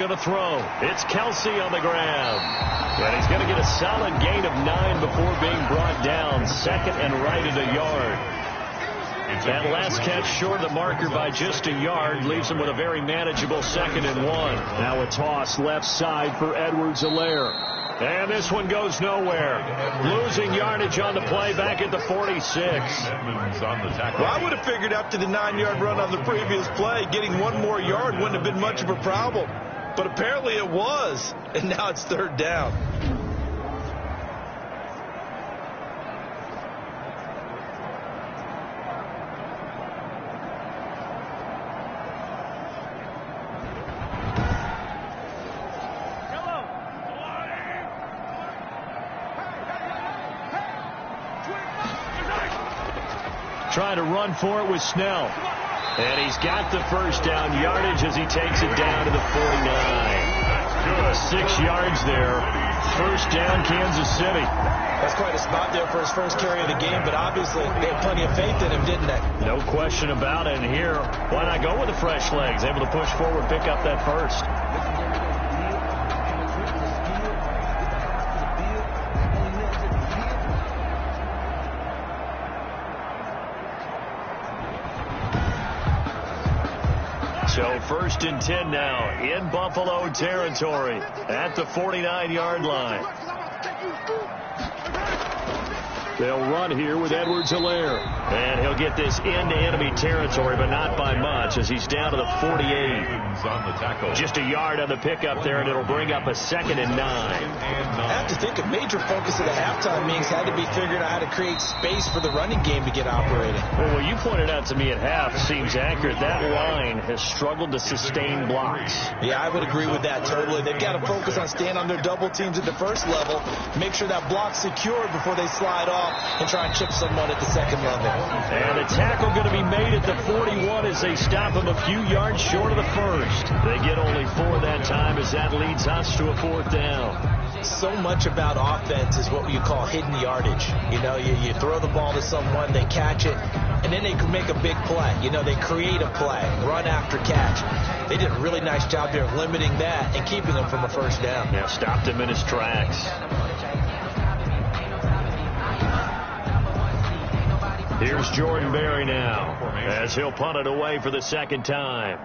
Going to throw. It's Kelsey on the ground. And he's going to get a solid gain of 9 before being brought down. Second and right at a yard. That last catch short of the marker by just a yard leaves him with a very manageable 2nd and 1. Now a toss left side for Edwards-Helaire. And this one goes nowhere. Losing yardage on the play back at the 46. Well, I would have figured after the 9-yard run on the previous play, getting 1 more yard wouldn't have been much of a problem. But apparently it was, and now it's 3rd down. Trying to run for it with Snell. And he's got the first down yardage as he takes it down to the 49. 6 yards there. First down, Kansas City. That's quite a spot there for his first carry of the game, but obviously they had plenty of faith in him, didn't they? No question about it. And here, why not go with the fresh legs? Able to push forward, pick up that first. So 1st and 10 now in Buffalo territory at the 49-yard line. They'll run here with Edwards-Helaire. And he'll get this into enemy territory, but not by much as he's down to the 48. Just a yard on the pickup there, and it'll bring up a 2nd and 9. I have to think a major focus of the halftime meetings had to be figuring out how to create space for the running game to get operating. Well, what you pointed out to me at half seems accurate. That line has struggled to sustain blocks. Yeah, I would agree with that totally. They've got to focus on staying on their double teams at the first level, make sure that block's secured before they slide off and try and chip someone at the second level. And a tackle going to be made at the 41 as they stop him a few yards short of the first. They get only 4 that time as that leads us to a 4th down. So much about offense is what you call hidden yardage. You know, you throw the ball to someone, they catch it, and then they can make a big play. You know, they create a play, run after catch. They did a really nice job there of limiting that and keeping them from a first down. Yeah, stopped him in his tracks. Here's Jordan Berry now as he'll punt it away for the 2nd time.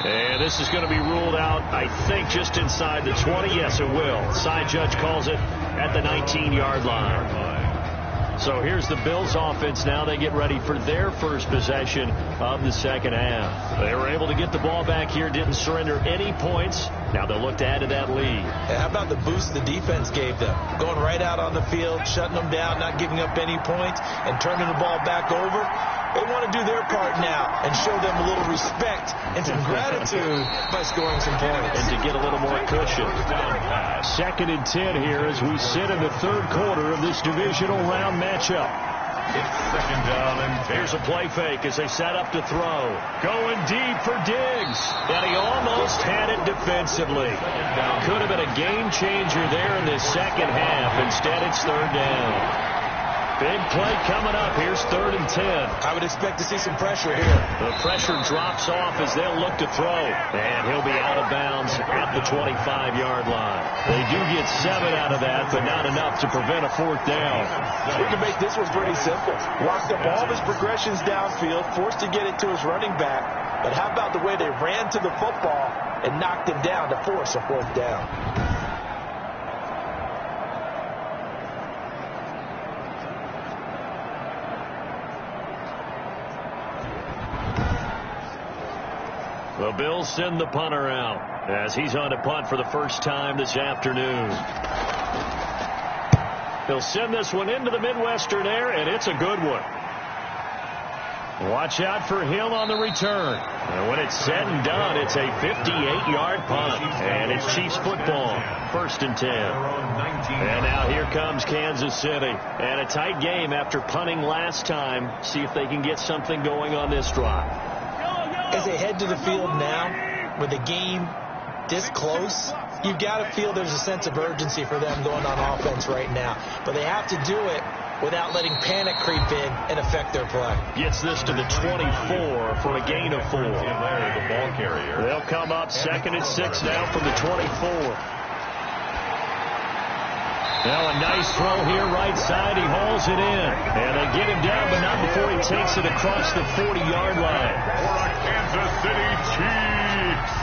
And this is going to be ruled out, I think, just inside the 20. Yes, it will. Side judge calls it at the 19-yard line. So here's the Bills offense now. They get ready for their first possession of the 2nd half. They were able to get the ball back here, didn't surrender any points. Now they'll look to add to that lead. And how about the boost the defense gave them? Going right out on the field, shutting them down, not giving up any points, and turning the ball back over. They want to do their part now and show them a little respect and some gratitude by scoring some points. And to get a little more cushion. 2nd and 10 here as we sit in the 3rd quarter of this divisional round matchup. It's 2nd down and 10. Here's a play fake as they set up to throw. Going deep for Diggs. And he almost had it defensively. Could have been a game changer there in this 2nd half. Instead, it's 3rd down. Big play coming up. Here's 3rd and 10. I would expect to see some pressure here. The pressure drops off as they'll look to throw. And he'll be out of bounds at the 25-yard line. They do get 7 out of that, but not enough to prevent a 4th down. We can make this one pretty simple. Locked up all of his progressions downfield, forced to get it to his running back. But how about the way they ran to the football and knocked him down to force a 4th down? The Bills send the punter out as he's on to punt for the first time this afternoon. He'll send this one into the Midwestern air, and it's a good one. Watch out for him on the return. And when it's said and done, it's a 58-yard punt. And it's Chiefs football. 1st and 10. And now here comes Kansas City. And a tight game after punting last time. See if they can get something going on this drive. As they head to the field now, with the game this close, you've got to feel there's a sense of urgency for them going on offense right now. But they have to do it without letting panic creep in and affect their play. Gets this to the 24 for a gain of 4. The ball carrier. They'll come up 2nd and 6 now from the 24. Now a nice throw here right side. He hauls it in. And they get him down, but not before he takes it across the 40-yard line. For a Kansas City Chiefs.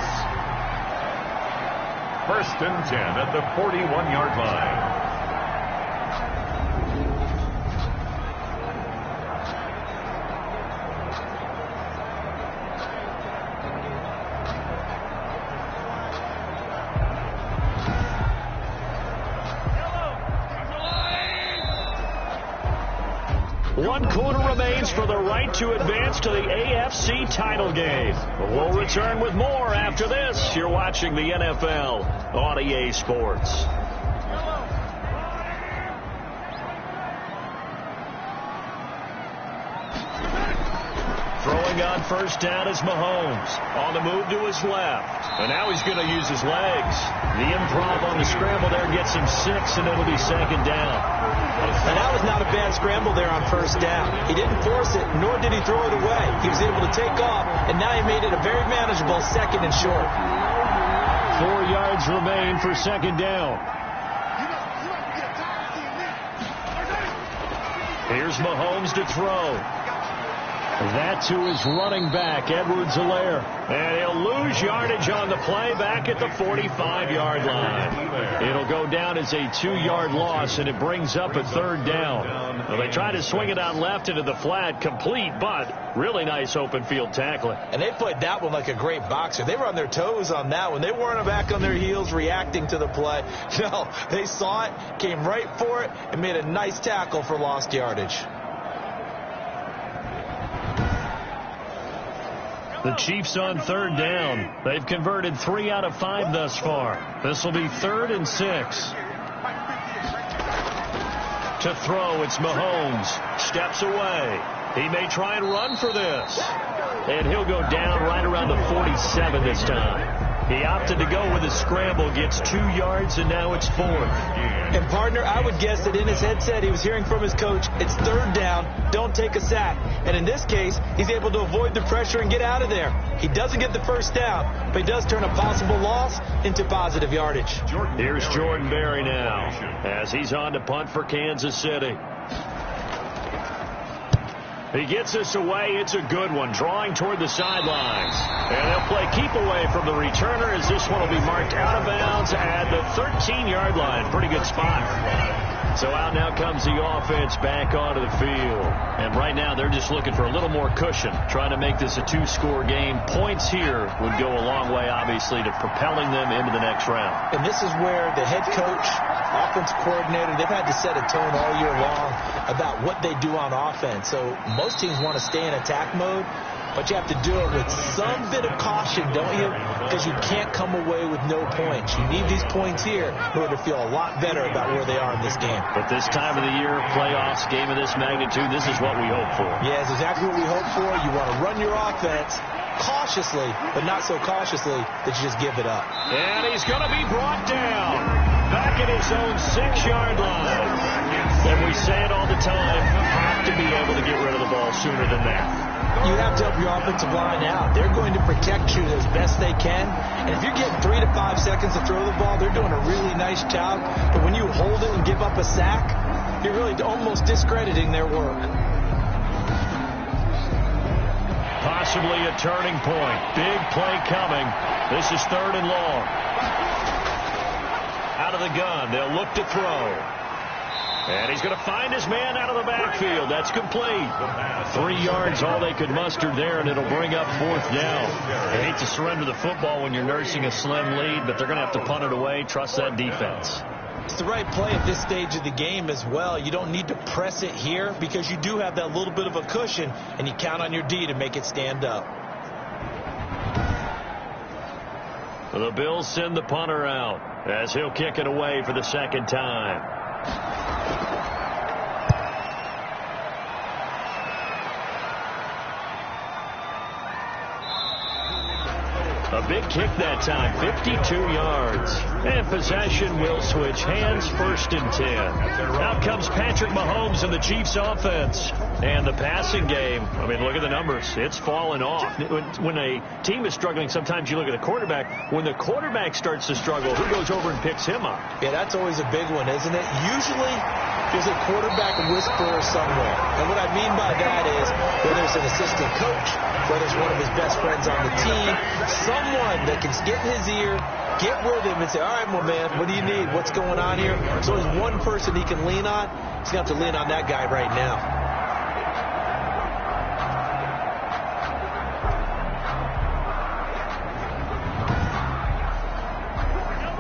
1st and 10 at the 41-yard line. One quarter remains for the right to advance to the AFC title game. We'll return with more after this. You're watching the NFL on EA Sports. Throwing on 1st down is Mahomes. On the move to his left. And now he's going to use his legs. The improv on the scramble there gets him 6, and it'll be 2nd down. And that was not a bad scramble there on 1st down. He didn't force it, nor did he throw it away. He was able to take off, and now he made it a very manageable 2nd and short. 4 yards remain for 2nd down. Here's Mahomes to throw. That to his running back, Edwards-Helaire. And he'll lose yardage on the play back at the 45-yard line. It'll go down as a 2-yard loss, and it brings up a 3rd down. Well, they try to swing it out left into the flat, complete, but really nice open field tackling. And they played that one like a great boxer. They were on their toes on that one. They weren't back on their heels reacting to the play. No, they saw it, came right for it, and made a nice tackle for lost yardage. The Chiefs on 3rd down. They've converted 3 out of 5 thus far. This will be 3rd and 6. To throw, it's Mahomes. Steps away. He may try and run for this. And he'll go down right around the 47 this time. He opted to go with a scramble, gets 2 yards, and now it's 4th. And, partner, I would guess that in his headset he was hearing from his coach, it's 3rd down, don't take a sack. And in this case, he's able to avoid the pressure and get out of there. He doesn't get the 1st down, but he does turn a possible loss into positive yardage. Here's Jordan Berry now as he's on to punt for Kansas City. He gets this away. It's a good one, drawing toward the sidelines. And they'll play keep away from the returner as this one will be marked out of bounds at the 13-yard line. Pretty good spot. So out now comes the offense back onto the field. And right now they're just looking for a little more cushion, trying to make this a 2-score game. Points here would go a long way, obviously, to propelling them into the next round. And this is where the head coach, offensive coordinator, they've had to set a tone all year long about what they do on offense. So most teams want to stay in attack mode, but you have to do it with some bit of caution, don't you? Because you can't come away with no points. You need these points here in order to feel a lot better about where they are in this game. But this time of the year, playoffs, game of this magnitude, this is what we hope for. Yeah, it's exactly what we hope for. You want to run your offense cautiously, but not so cautiously that you just give it up. And he's going to be brought down back at his own 6-yard line. And we say it all the time, have to be able to get rid of the ball sooner than that. You have to help your offensive line out. They're going to protect you as best they can. And if you're getting 3 to 5 seconds to throw the ball, they're doing a really nice job. But when you hold it and give up a sack, you're really almost discrediting their work. Possibly a turning point. Big play coming. This is 3rd and long. Out of the gun. They'll look to throw. And he's going to find his man out of the backfield. That's complete. 3 yards, all they could muster there, and it'll bring up 4th down. I hate to surrender the football when you're nursing a slim lead, but they're going to have to punt it away. Trust that defense. It's the right play at this stage of the game as well. You don't need to press it here because you do have that little bit of a cushion, and you count on your D to make it stand up. The Bills send the punter out as he'll kick it away for the 2nd time. A big kick that time, 52 yards. And possession will switch hands, 1st and 10. Out comes Patrick Mahomes in the Chiefs offense. And the passing game, I mean, look at the numbers. It's fallen off. When a team is struggling, sometimes you look at the quarterback. When the quarterback starts to struggle, who goes over and picks him up? Yeah, that's always a big one, isn't it? Usually, there's a quarterback whisperer somewhere. And what I mean by that is, whether it's an assistant coach, whether it's one of his best friends on the team, someone that can get in his ear, get with him and say, all right, my man, what do you need? What's going on here? So there's one person he can lean on. He's going to have to lean on that guy right now.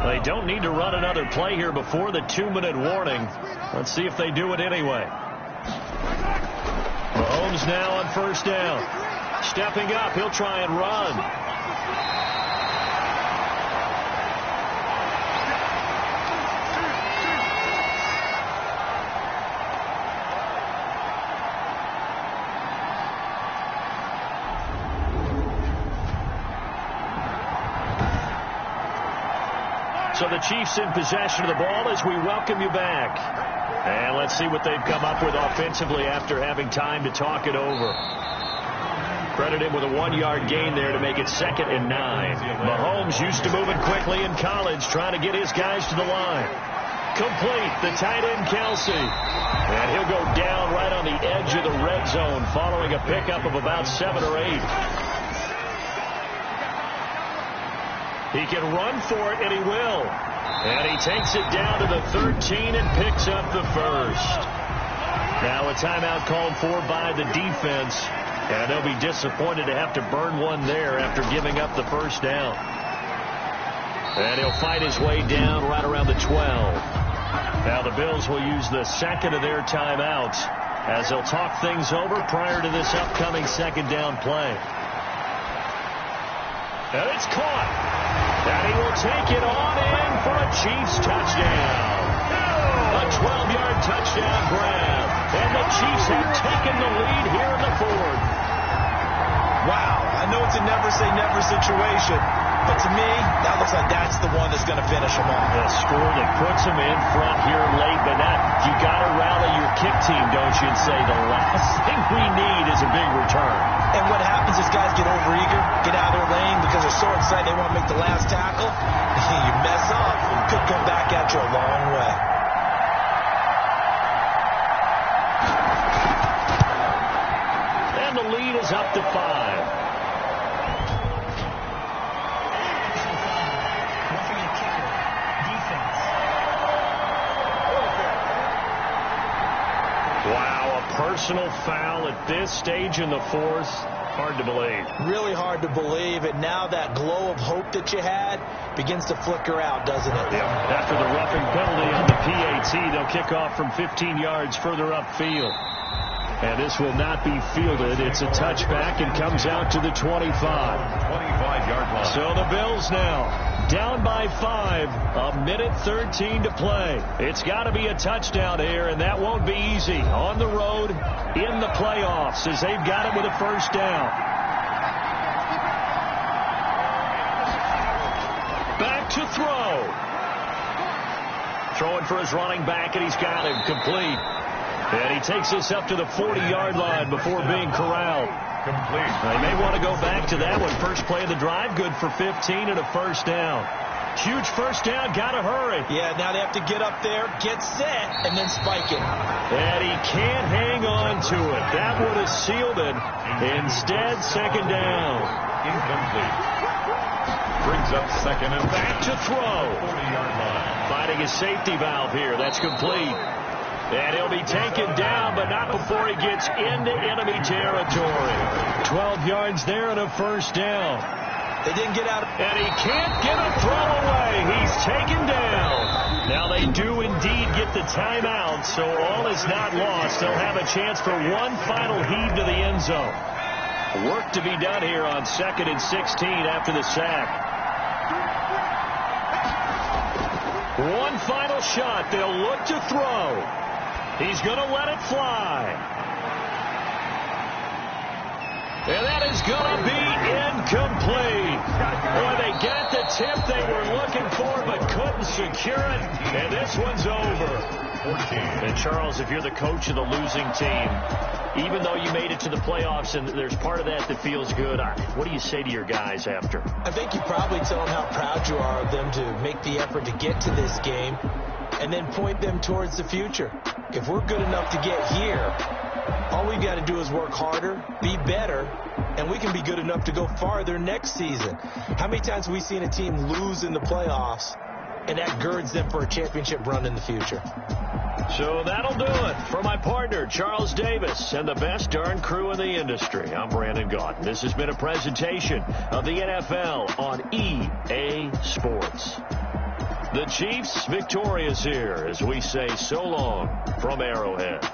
They don't need to run another play here before the 2-minute warning. Let's see if they do it anyway. Mahomes now on 1st down. Stepping up, he'll try and run. So the Chiefs in possession of the ball as we welcome you back. And let's see what they've come up with offensively after having time to talk it over. Credited with a 1-yard gain there to make it 2nd and 9. Mahomes used to moving quickly in college, trying to get his guys to the line. Complete, the tight end Kelsey. And he'll go down right on the edge of the red zone following a pickup of about 7 or 8. He can run for it, and he will. And he takes it down to the 13 and picks up the 1st. Now a timeout called for by the defense. And they'll be disappointed to have to burn one there after giving up the 1st down. And he'll fight his way down right around the 12. Now the Bills will use the 2nd of their timeouts as they'll talk things over prior to this upcoming 2nd down play. And it's caught. And he will take it on in for a Chiefs touchdown. A 12-yard touchdown grab. And the Chiefs have taken the lead here in the 4th. Wow, I know it's a never-say-never situation, but to me, that looks like that's the one that's going to finish them off. A score that puts them in front here late, but you got to rally your kick team, don't you, and say the last thing we need is a big return. And what happens is guys get overeager, get out of their lane because they're so excited they want to make the last tackle. You mess up, it could come back at you a long way. And the lead is up to 5. Wow, a personal foul at this stage in the 4th. Hard to believe. Really hard to believe. And now that glow of hope that you had begins to flicker out, doesn't it? Yeah. After the roughing penalty on the PAT, they'll kick off from 15 yards further upfield. And this will not be fielded. It's a touchback and comes out to the 25. 25-yard line. So the Bills now down by 5, a minute 13 to play. It's got to be a touchdown here, and that won't be easy. On the road, in the playoffs, as they've got it with a 1st down. Back to throw. Throwing for his running back, and he's got him complete. And he takes this up to the 40-yard line before being corralled. Complete. They may want to go back to that one. First play of the drive, good for 15 and a 1st down. Huge 1st down, got to hurry. Yeah, now they have to get up there, get set, and then spike it. And he can't hang on to it. That would have sealed it. Instead, 2nd down. Incomplete. Brings up 2nd and back to throw. 40-yard line. Finding a safety valve here. That's complete. And he'll be taken down, but not before he gets into enemy territory. 12 yards there and a 1st down. They didn't get out. And he can't get a throw away. He's taken down. Now they do indeed get the timeout, so all is not lost. They'll have a chance for one final heave to the end zone. Work to be done here on 2nd and 16 after the sack. One final shot. They'll look to throw. He's going to let it fly. And that is going to be incomplete. Boy, secure it, and this one's over. And, Charles, if you're the coach of the losing team, even though you made it to the playoffs and there's part of that feels good, what do you say to your guys after? I think you probably tell them how proud you are of them to make the effort to get to this game and then point them towards the future. If we're good enough to get here, all we've got to do is work harder, be better, and we can be good enough to go farther next season. How many times have we seen a team lose in the playoffs, and that girds them for a championship run in the future? So that'll do it for my partner, Charles Davis, and the best darn crew in the industry. I'm Brandon Gaudin. This has been a presentation of the NFL on EA Sports. The Chiefs victorious here as we say so long from Arrowhead.